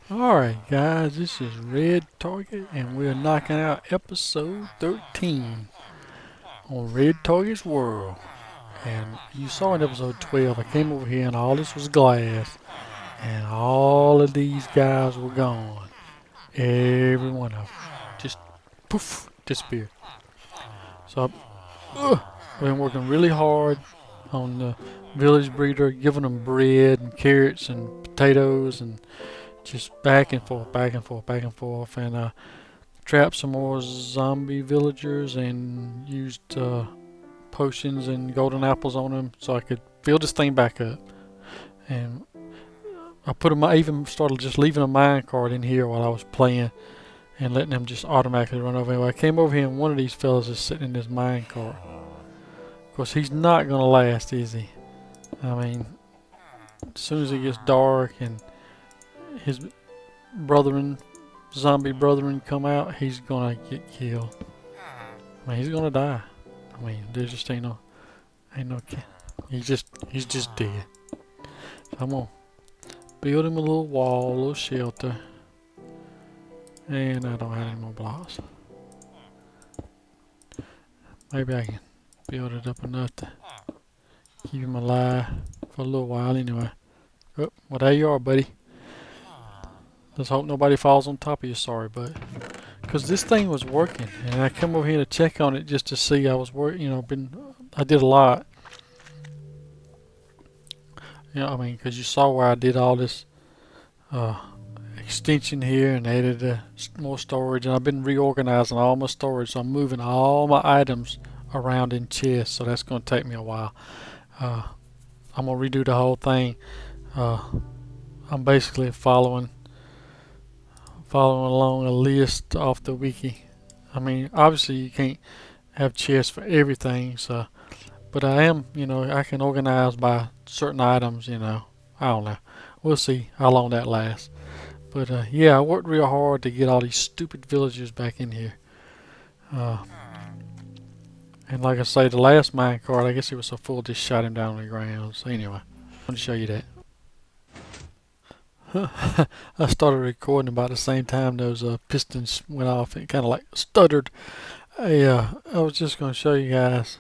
Alright guys, this is Redtarget and we're knocking out episode 13 on Redtarget's World. And you saw in episode 12, I came over here and all this was glass and all of these guys were gone. Every one of them. Just poof, disappeared. So I've been working really hard on the village breeder, giving them bread and carrots and potatoes and just back and forth, back and forth, back and forth, and trapped some more zombie villagers and used potions and golden apples on them so I could fill this thing back up. And I even started just leaving a minecart in here while I was playing and letting them just automatically run over. Anyway, I came over here and one of these fellas is sitting in this minecart. Of course, he's not gonna last, is he? I mean, as soon as it gets dark and his brethren, zombie brethren come out, he's gonna get killed. I mean, he's gonna die. I mean, there just ain't no, he's just dead. So I'm gonna build him a little wall, a little shelter, and I don't have any more blocks. Maybe I can build it up enough to keep him alive for a little while anyway. Oh, well there you are, buddy. Let's hope nobody falls on top of you, sorry, bud. Because this thing was working, and I come over here to check on it just to see I was working. You know, I did a lot. You know, I mean, because you saw where I did all this extension here and added more storage, and I've been reorganizing all my storage, so I'm moving all my items around in chests. So that's going to take me a while. I'm gonna redo the whole thing. I'm basically following along a list off the wiki. I mean, obviously you can't have chests for everything, so, but I am, you know, I can organize by certain items, you know. I don't know. We'll see how long that lasts. But yeah, I worked real hard to get all these stupid villagers back in here. And like I say, the last minecart, I guess it was so full, just shot him down on the ground. So anyway, I want to show you that. I started recording about the same time those pistons went off. It kind of like stuttered. I was just going to show you guys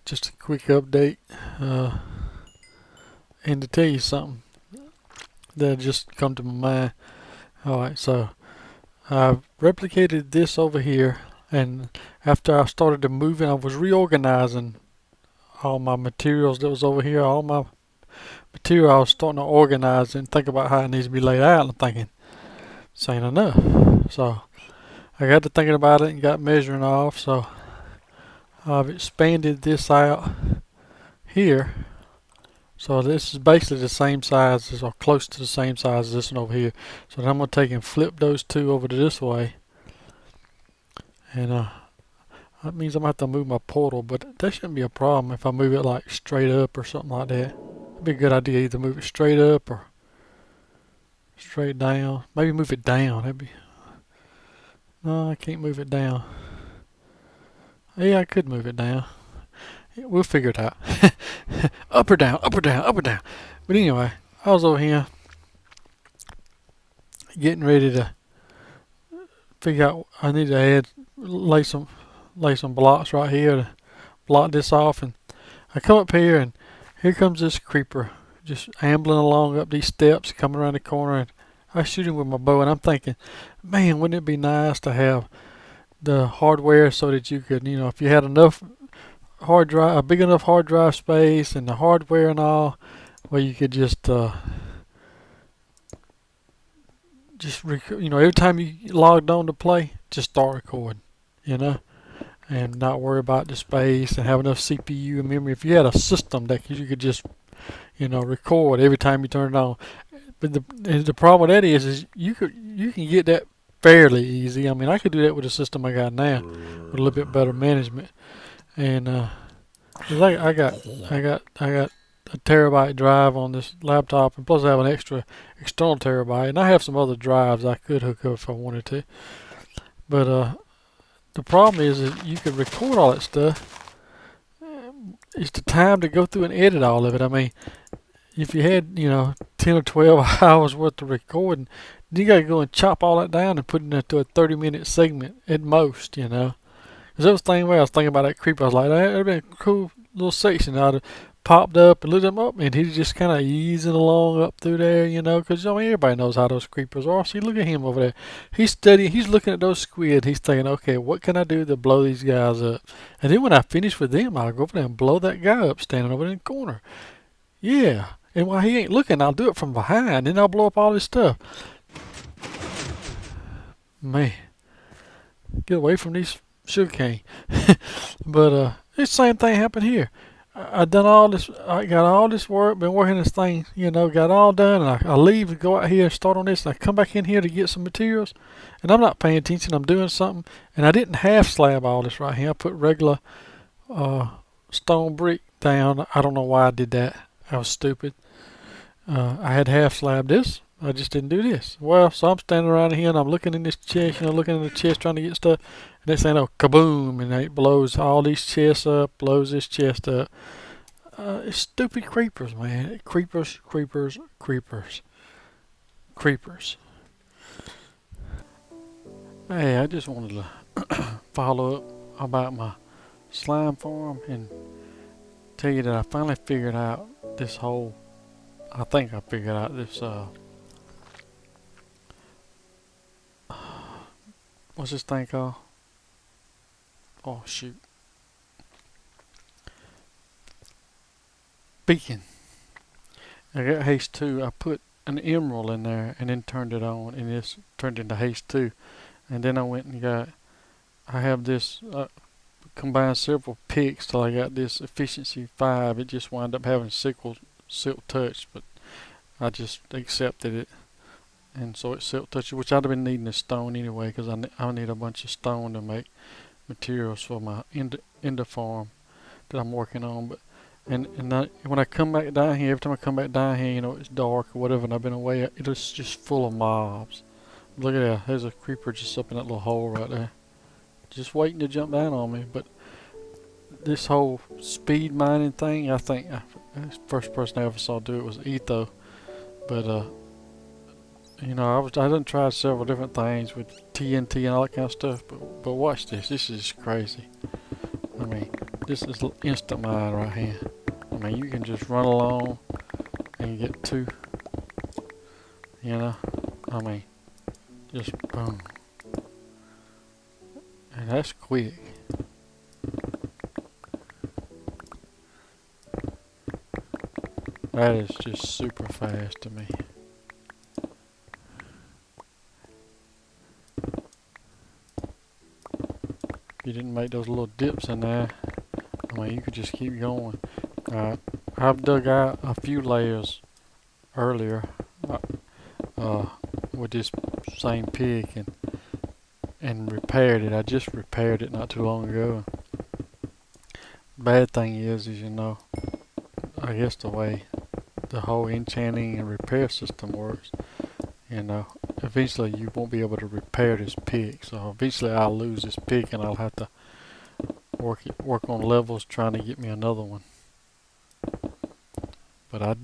just a quick update and to tell you something that just come to my mind. Alright, so I've replicated this over here, and after I started to move it, I was reorganizing all my materials that was over here, all my material I was starting to organize and think about how it needs to be laid out, and I'm thinking, this ain't enough. So I got to thinking about it and got measuring off, so I've expanded this out here. So this is basically the same size, or close to the same size as this one over here. So then I'm going to take and flip those two over to this way. And that means I'm going to have to move my portal, but that shouldn't be a problem if I move it like straight up or something like that. It'd be a good idea either move it straight up or straight down. Maybe move it down. That'd be. No, I can't move it down. Yeah, I could move it down. Yeah, we'll figure it out. Up or down, up or down, up or down. But anyway, I was over here getting ready to figure out. I need to lay some blocks right here to block this off, and I come up here and here comes this creeper just ambling along up these steps, coming around the corner, and I shoot him with my bow, and I'm thinking, man, wouldn't it be nice to have the hardware so that you could, you know, if you had enough hard drive, a big enough hard drive space and the hardware and all, where you could just you know, every time you logged on to play, just start recording, you know, and not worry about the space and have enough CPU and memory. If you had a system that you could just, you know, record every time you turn it on. But the problem with that is you can get that fairly easy. I mean, I could do that with the system I got now with a little bit better management. And 'cause I got a terabyte drive on this laptop, and plus I have an extra external terabyte, and I have some other drives I could hook up if I wanted to. But the problem is that you could record all that stuff. It's the time to go through and edit all of it. I mean, if you had, you know, 10 or 12 hours worth of recording, You gotta go and chop all that down and put it into a 30-minute segment at most, you know. Cause that was the thing where I was thinking about that creeper. I was like, that'd been a cool little section. I'd have popped up and looked him up, and he's just kind of easing along up through there, you know. Cause I mean, everybody knows how those creepers are. See, look at him over there. He's studying. He's looking at those squid. He's thinking, okay, what can I do to blow these guys up? And then when I finish with them, I'll go over there and blow that guy up standing over in the corner. Yeah. And while he ain't looking, I'll do it from behind, and I'll blow up all his stuff. Man, get away from these sugarcane. But it's the same thing happened here. I done all this. I got all this work. Been working this thing. You know, got all done. And I leave and go out here and start on this. And I come back in here to get some materials, and I'm not paying attention. I'm doing something, and I didn't half slab all this right here. I put regular stone brick down. I don't know why I did that. I was stupid. I had half slabbed this. I just didn't do this. Well, so I'm standing around here and I'm looking in this chest, you know, looking in the chest trying to get stuff. And they say, oh, kaboom, and it blows all these chests up, blows this chest up. It's stupid creepers, man. Creepers, creepers, creepers, creepers. Hey, I just wanted to follow up about my slime farm and tell you that I finally figured out this whole, I think I figured out this, what's this thing called? Oh, shoot. Beacon. I got haste 2. I put an emerald in there and then turned it on, and it's turned into haste 2. And then I went and I have this, combined several picks till I got this efficiency 5. It just wound up having silk touch, but I just accepted it. And so it's silk touch, which I'd have been needing a stone anyway, because I need a bunch of stone to make materials for my ender farm that I'm working on. But when I come back down here, every time I come back down here, you know, it's dark or whatever, and I've been away, it's just full of mobs. Look at that, there's a creeper just up in that little hole right there, just waiting to jump down on me. But this whole speed mining thing, I think the first person I ever saw do it was Etho. But you know, I done tried several different things with TNT and all that kind of stuff, but watch this. This is crazy. I mean, this is instant mine right here. I mean, you can just run along and get 2. You know, I mean, just boom, and that's quick. That is just super fast to me. You didn't make those little dips in there, I mean, you could just keep going. I've dug out a few layers earlier with this same pick and repaired it. I just repaired it not too long ago. Bad thing is you know, I guess the way the whole enchanting and repair system works, you know, eventually you won't be able to repair this pick. So eventually I'll lose this pick and I'll have to work on levels trying to get me another one. But I'm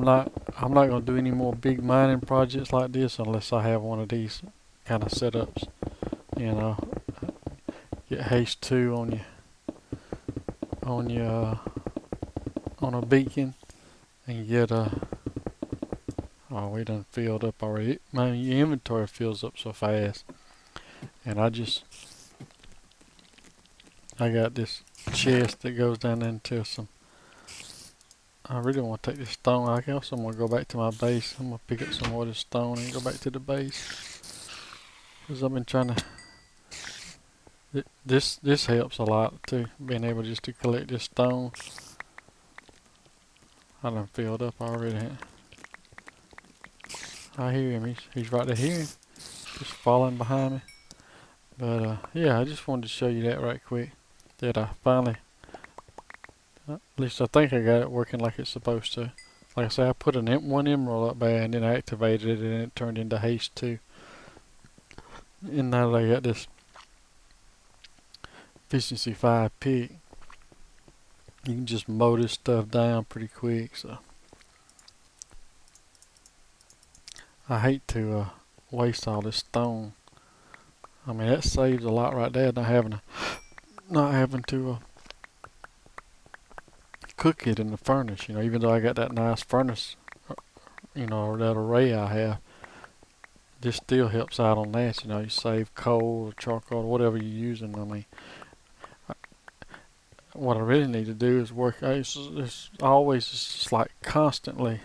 not gonna do any more big mining projects like this unless I have one of these kind of setups. You know, get haste 2 on a beacon, and get oh, we done filled up already. Man, your inventory fills up so fast. And I got this chest that goes down into some. I really want to take this stone. I also want to go back to my base. I'm gonna pick up some more of this stone and go back to the base, because I've been trying to. This helps a lot too. Being able just to collect this stone. I done filled up already. I hear him. He's right there. Hear him. Just falling behind me. But yeah, I just wanted to show you that right quick. That I finally, at least I think I got it working like it's supposed to. Like I said, I put one emerald up there and then I activated it and it turned into haste 2. And now that I got this efficiency 5 pick, you can just mow this stuff down pretty quick. So I hate to waste all this stone. I mean, that saves a lot right there, not having to cook it in the furnace. Even though I got that nice furnace, or that array I have, this still helps out on that. You save coal or charcoal or whatever you're using. I mean, what I really need to do is work. It's always just like constantly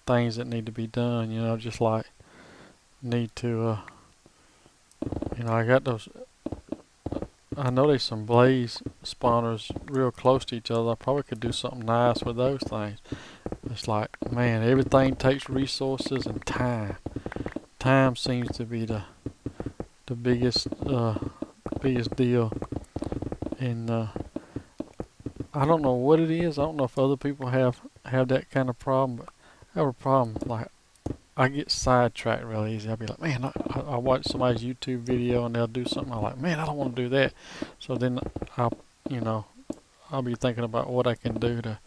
things that need to be done. Just like need to. I got those. I know there's some blaze spawners real close to each other. I probably could do something nice with those things. It's like, man, everything takes resources and time. Time seems to be the biggest deal. And I don't know what it is. I don't know if other people have that kind of problem, but I have a problem. Like, I get sidetracked real easy. I'll be like, man, I watch somebody's YouTube video and they'll do something. I'm like, man, I don't want to do that. So then I'll, I'll be thinking about what I can do to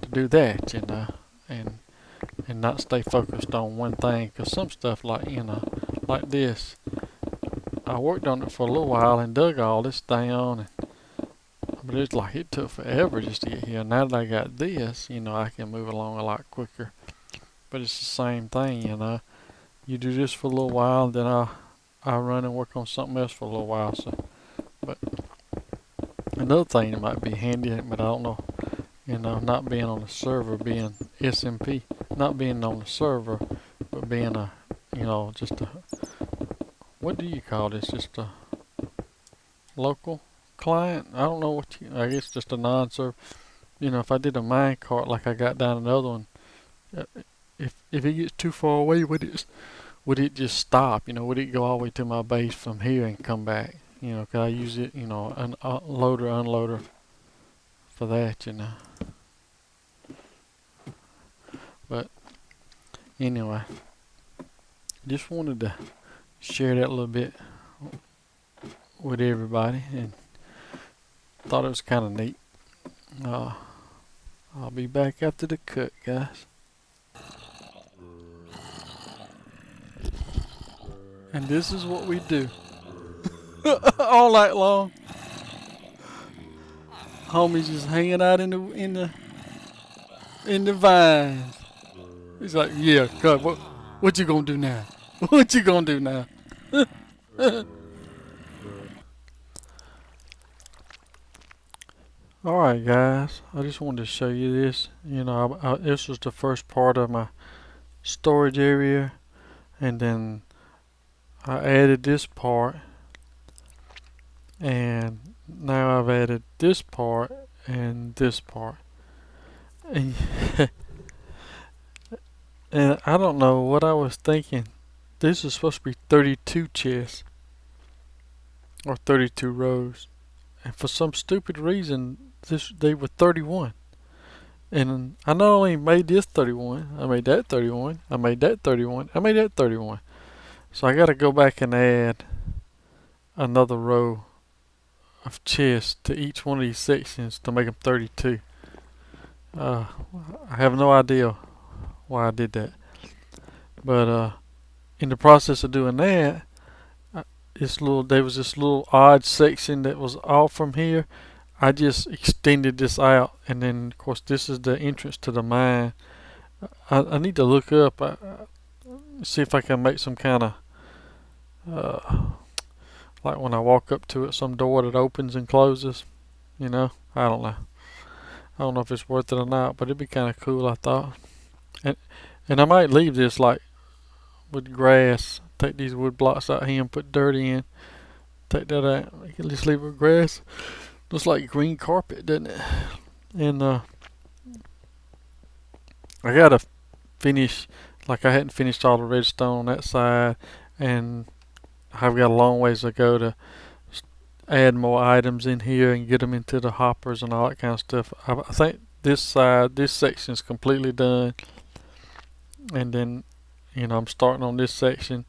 do that, and not stay focused on one thing. Cause some stuff like this, I worked on it for a little while and dug all this down, but it's like it took forever just to get here. Now that I got this, I can move along a lot quicker. But it's the same thing, You do this for a little while, then I'll run and work on something else for a little while. So, but another thing that might be handy, but I don't know, not being on the server, being SMP, not being on the server, but being just a, what do you call this? Just a local client? I don't know I guess just a non-server. If I did a minecart like I got down another one, if it gets too far away, would it just stop? Would it go all the way to my base from here and come back? Could I use it, loader, unloader for that, But anyway, just wanted to share that a little bit with everybody, and thought it was kind of neat. I'll be back after the cut, guys. And this is what we do all night long. Homies just hanging out in the vines. He's like, yeah, God, what you gonna do now? What you gonna do now? Alright, guys, I just wanted to show you this. This was the first part of my storage area, and then I added this part, and now I've added this part and this part. And, and I don't know what I was thinking. This is supposed to be 32 chests, or 32 rows, and for some stupid reason they were 31. And I not only made this 31, I made that 31, I made that 31, I made that 31. So I gotta go back and add another row of chests to each one of these sections to make them 32. I have no idea why I did that. But in the process of doing that, there was this little odd section that was off from here. I just extended this out, and then of course this is the entrance to the mine. I need to look up, see if I can make some kind of like when I walk up to it, some door that opens and closes. I don't know. I don't know if it's worth it or not, but it'd be kind of cool, I thought. And I might leave this like with grass. Take these wood blocks out here and put dirt in. Take that out. You can just leave it with grass. Looks like green carpet, doesn't it? And I gotta finish, like I hadn't finished all the redstone on that side, and I've got a long ways to go to add more items in here and get them into the hoppers and all that kind of stuff. I think this section is completely done, and then I'm starting on this section,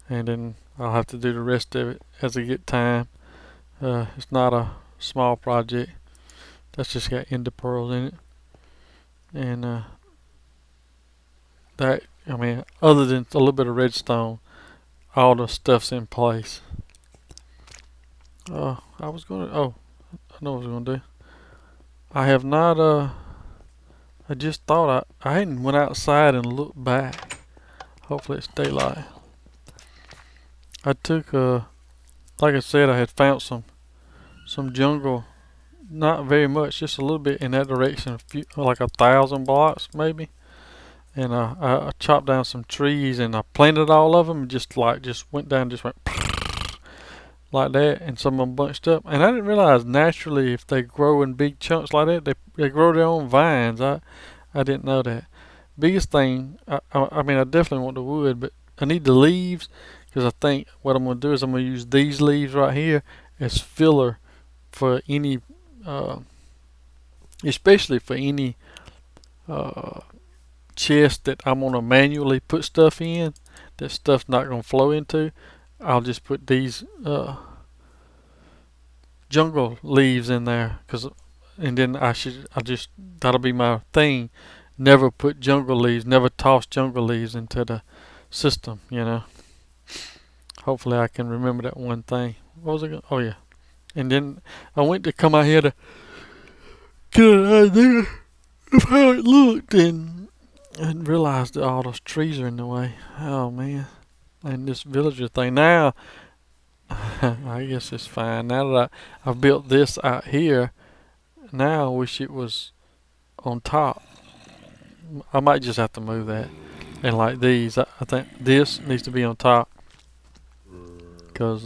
and then I'll have to do the rest of it as I get time. It's not a small project. That's just got ender pearls in it, and that I mean, other than a little bit of redstone, all the stuff's in place. I was gonna. Oh, I know what I was gonna do. I have not. I just thought I hadn't went outside and looked back. Hopefully it's daylight. I took like I said, I had found some jungle. Not very much, just a little bit in that direction. A few, like 1,000 blocks maybe. And I chopped down some trees and I planted all of them and just went down, just went like that, and some of them bunched up. And I didn't realize naturally if they grow in big chunks like that, they grow their own vines. I didn't know that. Biggest thing, I mean, I definitely want the wood, but I need the leaves, because I think what I'm going to do is I'm going to use these leaves right here as filler for any, especially for any chest that I'm going to manually put stuff in, that stuff's not going to flow into. I'll just put these jungle leaves in there, and then that'll be my thing. Never put jungle leaves, never toss jungle leaves into the system, Hopefully I can remember that one thing. What was it? Oh yeah. And then I went to come out here to get an idea of how it looked, and realized that all those trees are in the way. Oh man. And this villager thing now, I guess it's fine. Now that I've built this out here, now I wish it was on top. I might just have to move that. And like these, I think this needs to be on top. Because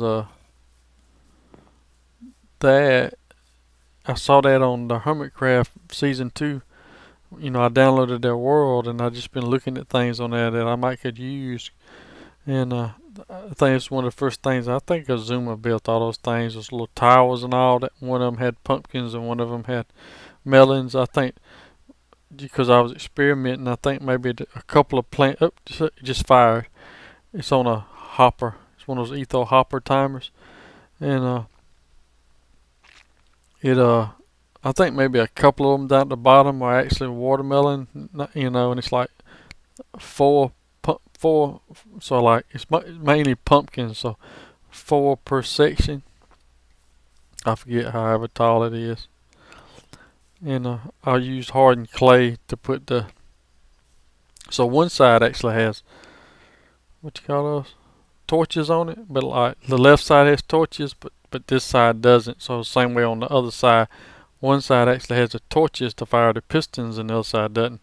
that, I saw that on the Hermitcraft Season 2. I downloaded their world, and I've just been looking at things on there that I might could use. And I think it's one of the first things. I think Azuma built all those things, those little towers and all that. One of them had pumpkins and one of them had melons. I think because I was experimenting, I think maybe a couple of plants. Oh, just fired. It's on a hopper. It's one of those etho hopper timers, and I think maybe a couple of them down at the bottom are actually watermelon. And it's like four. So like it's mainly pumpkins. So 4 per section. I forget however tall it is. And I used hardened clay to put the. So one side actually has what you call those torches on it, but like the left side has torches, but this side doesn't. So same way on the other side, one side actually has the torches to fire the pistons, and the other side doesn't.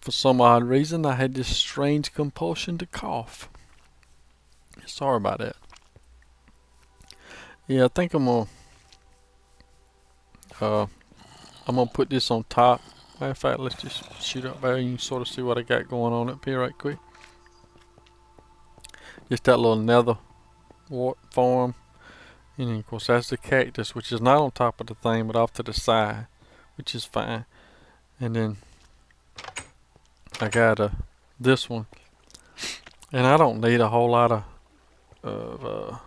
For some odd reason, I had this strange compulsion to cough. Sorry about that. Yeah, I think I'm gonna put this on top. Matter of fact, let's just shoot up there and you can sort of see what I got going on up here right quick. Just that little nether wart farm. And then of course that's the cactus, which is not on top of the thing but off to the side, which is fine. And then I got this one, and I don't need a whole lot of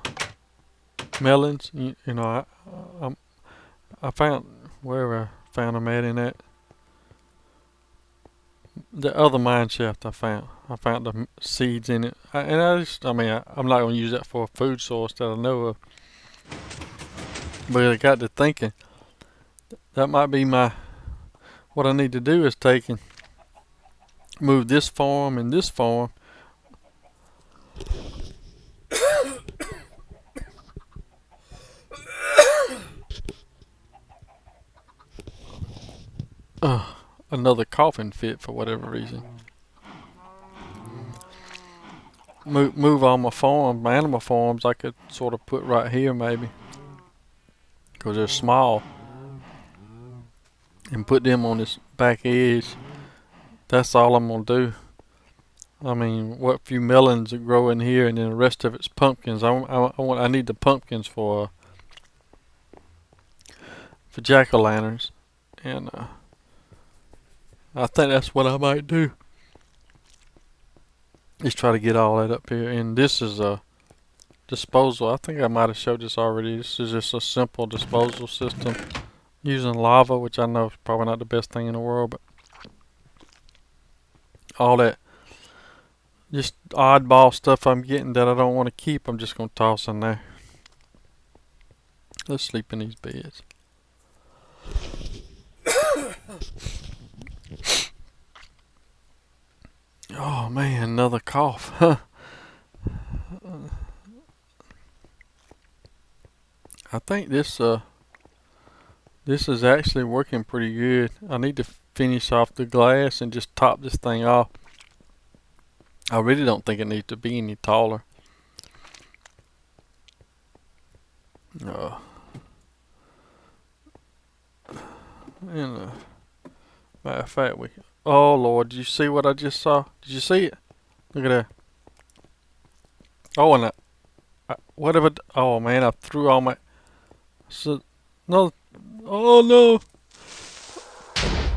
melons. I found where I found them at in that the other mine shaft. I found the seeds in it, I'm not gonna use that for a food source that I know of. But I got to thinking that might be what I need to do is take and move this farm and this farm. Another coughing fit for whatever reason. Move all my animal farms I could sort of put right here maybe, because they're small, and put them on this back edge. That's all I'm gonna do. I mean, what few melons that grow in here, and then the rest of it's pumpkins. I need the pumpkins for jack-o'-lanterns, and I think that's what I might do. Just try to get all that up here, and this is disposal. I think I might have showed this already. This is just a simple disposal system using lava, which I know is probably not the best thing in the world, but all that just oddball stuff I'm getting that I don't want to keep, I'm just going to toss in there. Let's sleep in these beds. Oh man, another cough. I think this is actually working pretty good. I need to finish off the glass and just top this thing off. I really don't think it needs to be any taller. And matter of fact, oh Lord, did you see what I just saw? Did you see it? Look at that. Oh, and whatever. Oh man, I threw all my. So, no. Oh no.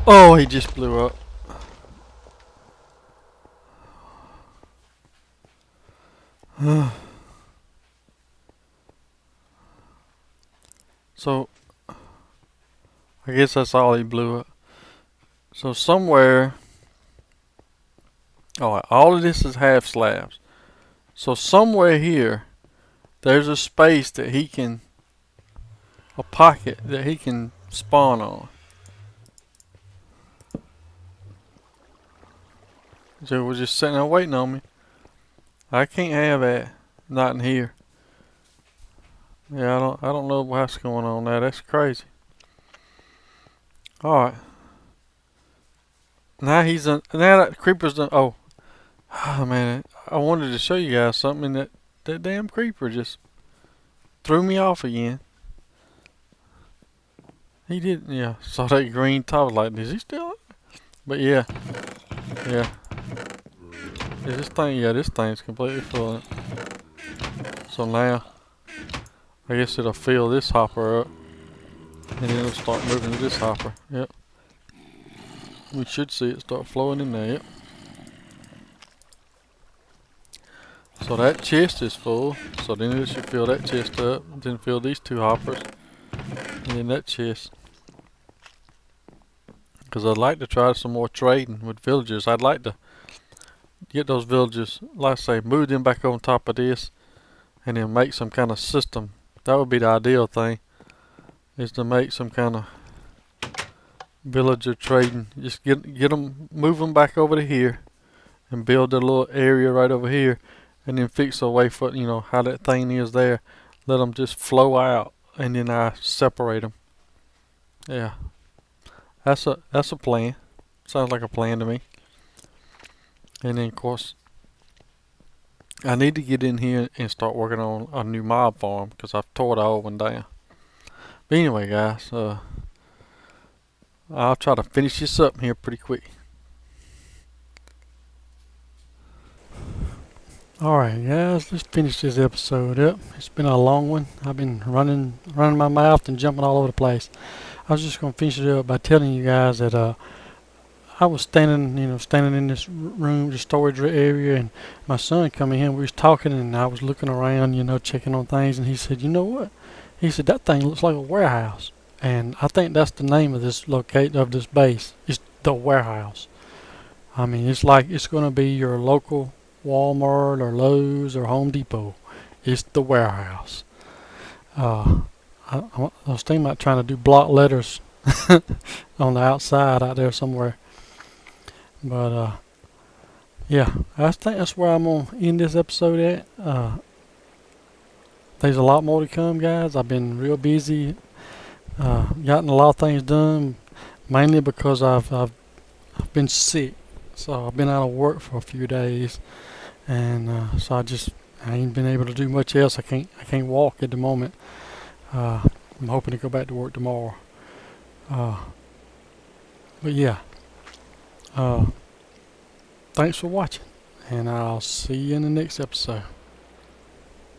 Oh, he just blew up. So, I guess that's all he blew up. So somewhere, oh, all of this is half slabs. So somewhere here, there's a space that he can, a pocket that he can spawn on. So we're just sitting there waiting on me. I can't have that. Not in here. Yeah, I don't know what's going on there. That's crazy. Alright. Now now that creeper's done. Oh man, I wanted to show you guys something, and that damn creeper just threw me off again. He didn't, yeah, saw that green top, like, is he still? But yeah. Yeah, this thing's completely full. So now, I guess it'll fill this hopper up, and then it'll start moving to this hopper. Yep. We should see it start flowing in there. Yep. So that chest is full. So then it should fill that chest up, and then fill these two hoppers, and then that chest. Because I'd like to try some more trading with villagers. I'd like to get those villagers, like I say, move them back on top of this, and then make some kind of system. That would be the ideal thing, is to make some kind of villager trading. Just get them, move them back over to here, and build a little area right over here, and then fix a way for, you know, how that thing is there. Let them just flow out, and then I separate them. Yeah, that's a plan. Sounds like a plan to me. And then of course, I need to get in here and start working on a new mob farm, because I've tore the old one down. But anyway, guys, I'll try to finish this up here pretty quick. Alright guys, let's finish this episode up. It's been a long one. I've been running my mouth and jumping all over the place. I was just going to finish it up by telling you guys that I was standing in this room, the storage area, and my son come in here and we was talking, and I was looking around, checking on things, and he said, you know what? He said, that thing looks like a warehouse. And I think that's the name of this this base. It's the warehouse. I mean, it's like it's going to be your local Walmart or Lowe's or Home Depot. It's the warehouse. I was thinking about trying to do block letters on the outside out there somewhere. But yeah, I think that's where I'm going to end this episode at. There's a lot more to come, guys. I've been real busy. Gotten a lot of things done, mainly because I've been sick. So I've been out of work for a few days, and so I ain't been able to do much else. I can't walk at the moment. I'm hoping to go back to work tomorrow. But yeah, thanks for watching, and I'll see you in the next episode.